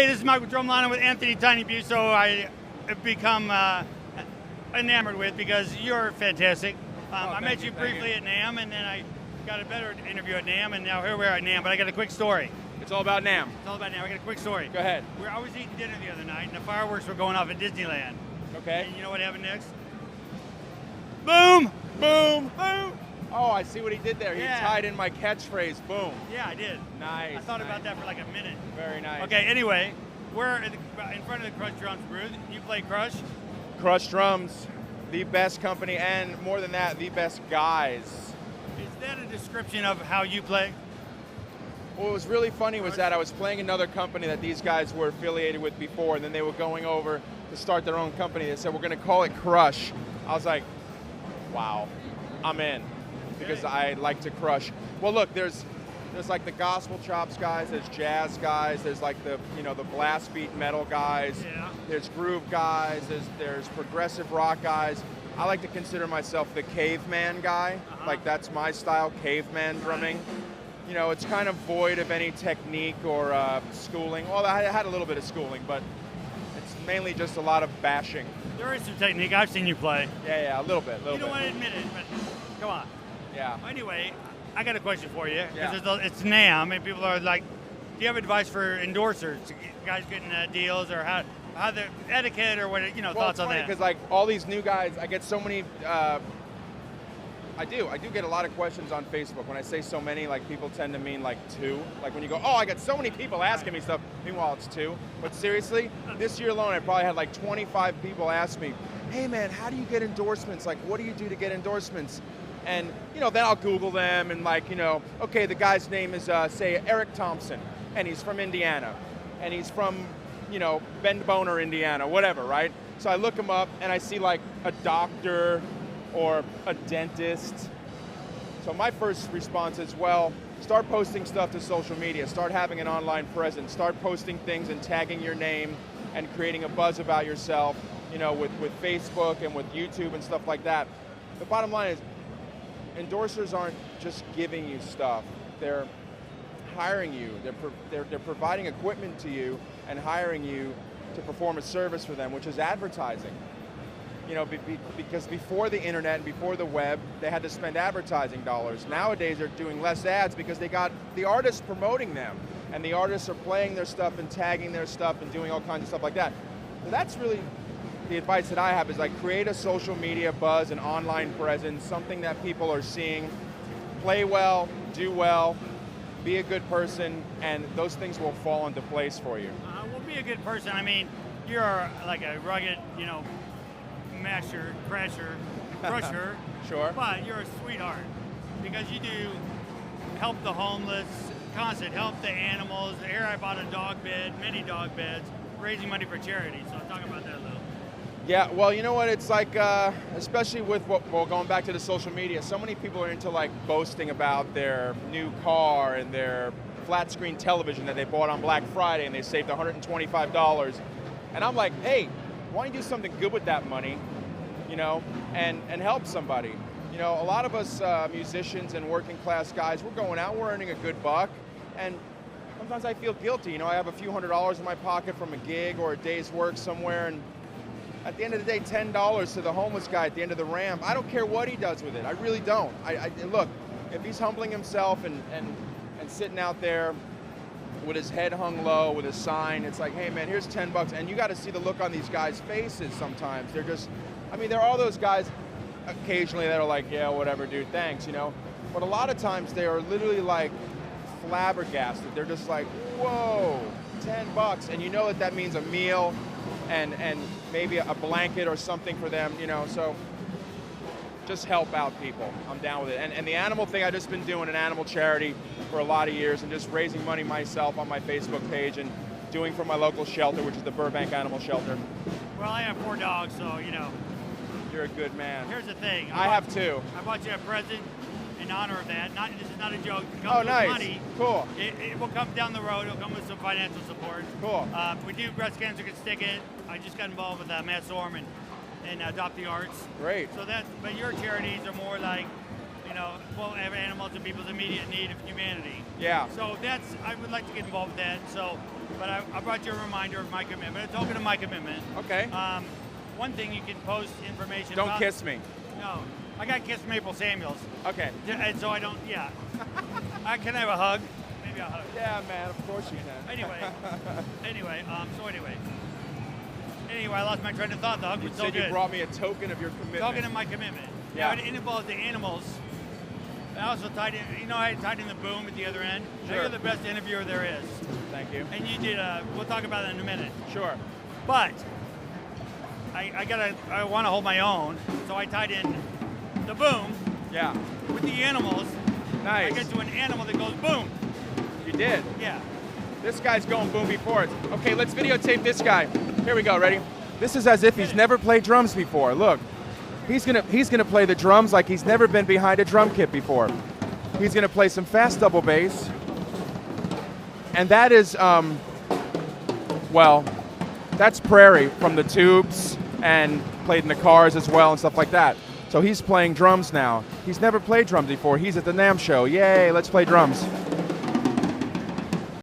this is Michael DRUMline with Anthony Tiny Biuso. I have become enamored with because you're fantastic. I met you briefly at Namm, and then I got a better interview at Namm, and now here we are at Namm. But I got a quick story. It's all about Namm. It's all about Namm. I got a quick story. Go ahead. I was eating dinner the other night, and the fireworks were going off at Disneyland. Okay. And you know what happened next? Boom! Boom! Boom! Oh, I see what he did there. He tied in my catchphrase, boom. Yeah, I did. Nice. I thought about that for like a minute. Very nice. Okay, anyway, we're in front of the Crush Drums booth. You play Crush? Crush Drums, the best company, and more than that, the best guys. Is that a description of how you play? What was really funny was that I was playing another company that these guys were affiliated with before, and then they were going over to start their own company. They said, we're going to call it Crush. I was like, wow, I'm in, because I like to crush. Well, look, there's like the gospel chops guys, there's jazz guys, there's like the the blast beat metal guys, there's groove guys, there's progressive rock guys. I like to consider myself the caveman guy. Like, that's my style, caveman drumming. You know, it's kind of void of any technique or schooling. Well, I had a little bit of schooling, but it's mainly just a lot of bashing. There is some technique. I've seen you play. Yeah, a little bit. You don't want to admit it, but come on. Yeah. Anyway, I got a question for you. Yeah. It's Namm, and people are like, do you have advice for endorsers, guys getting deals, or how the etiquette or what, thoughts on that? Because like all these new guys, I get so many. I do get a lot of questions on Facebook. When I say so many, like, people tend to mean like two. Like when you go, oh, I got so many people asking me stuff. Meanwhile, it's two. But seriously, this year alone, I probably had like 25 people ask me, hey man, how do you get endorsements? Like, what do you do to get endorsements? And then I'll Google them and like, okay, the guy's name is say Eric Thompson, and he's from Indiana, and he's from, Bend Boner, Indiana, whatever, right? So I look him up and I see like a doctor or a dentist. So my first response is, well, start posting stuff to social media, start having an online presence, start posting things and tagging your name and creating a buzz about yourself, with Facebook and with YouTube and stuff like that. The bottom line is, endorsers aren't just giving you stuff, they're hiring you, they're providing equipment to you and hiring you to perform a service for them, which is advertising. Because before the internet and before the web, they had to spend advertising dollars. Nowadays, they're doing less ads because they got the artists promoting them, and the artists are playing their stuff and tagging their stuff and doing all kinds of stuff like that. So that's really the advice that I have, is like, create a social media buzz, an online presence, something that people are seeing. Play well, do well, be a good person, and those things will fall into place for you. Well, be a good person. I mean, you're like a rugged, masher, crusher. Sure. But you're a sweetheart, because you do help the homeless, constant help the animals. Here I bought a dog bed, many dog beds, raising money for charity. So talk about that a little. Yeah, well, you know what, it's like, especially with going back to the social media, so many people are into like boasting about their new car and their flat screen television that they bought on Black Friday and they saved $125. And I'm like, hey, why don't you do something good with that money, and help somebody? A lot of us musicians and working class guys, we're going out, we're earning a good buck, and sometimes I feel guilty. I have a few $100s in my pocket from a gig or a day's work somewhere, and at the end of the day, $10 to the homeless guy at the end of the ramp, I don't care what he does with it. I really don't. Look, if he's humbling himself and sitting out there with his head hung low, with a sign, it's like, hey man, here's $10. And you got to see the look on these guys' faces sometimes. They're just, there are all those guys occasionally that are like, yeah, whatever, dude, thanks, But a lot of times they are literally like flabbergasted. They're just like, whoa, $10. And that means a meal and maybe a blanket or something for them, so just help out people. I'm down with it. And the animal thing, I've just been doing an animal charity for a lot of years and just raising money myself on my Facebook page and doing for my local shelter, which is the Burbank Animal Shelter. Well, I have 4 dogs, so, You're a good man. Here's the thing. I have 2. I bought you a present in honor of that. This is not a joke. It Oh, comes with nice. money. Cool. It will come down the road. It'll come with some financial support. Cool. We do breast cancer can stick it. I just got involved with Matt Storm and Adopt the Arts. Great. So but your charities are more like, have animals and people's immediate need of humanity. Yeah. So I would like to get involved with that. So but I brought you a reminder of my commitment, a token of my commitment. Okay. One thing you can post information Don't about. kiss me. No. I got kissed Maple Samuels. Okay. And so I don't, yeah. Can I have a hug? Maybe a hug. Yeah, man, of course you can. Anyway, I lost my train of thought. The hug You was so said good. you brought me a token of your commitment. Token of my commitment. Yeah. Now, it involves the animals. I also tied in, I tied in the boom at the other end. Now Sure. you're the best interviewer there is. Thank you. And you did, we'll talk about that in a minute. Sure. But I want to hold my own, so I tied in the boom Yeah. with the animals. Nice. I get to an animal that goes boom. You did. Yeah. This guy's going boom before it. Okay, let's videotape this guy. Here we go, ready? This is as if he's never played drums before. Look, he's gonna play the drums like he's never been behind a drum kit before. He's gonna play some fast double bass. And that is, well, that's Prairie from the Tubes and played in the Cars as well and stuff like that. So he's playing drums now. He's never played drums before. He's at the Namm show. Yay, let's play drums.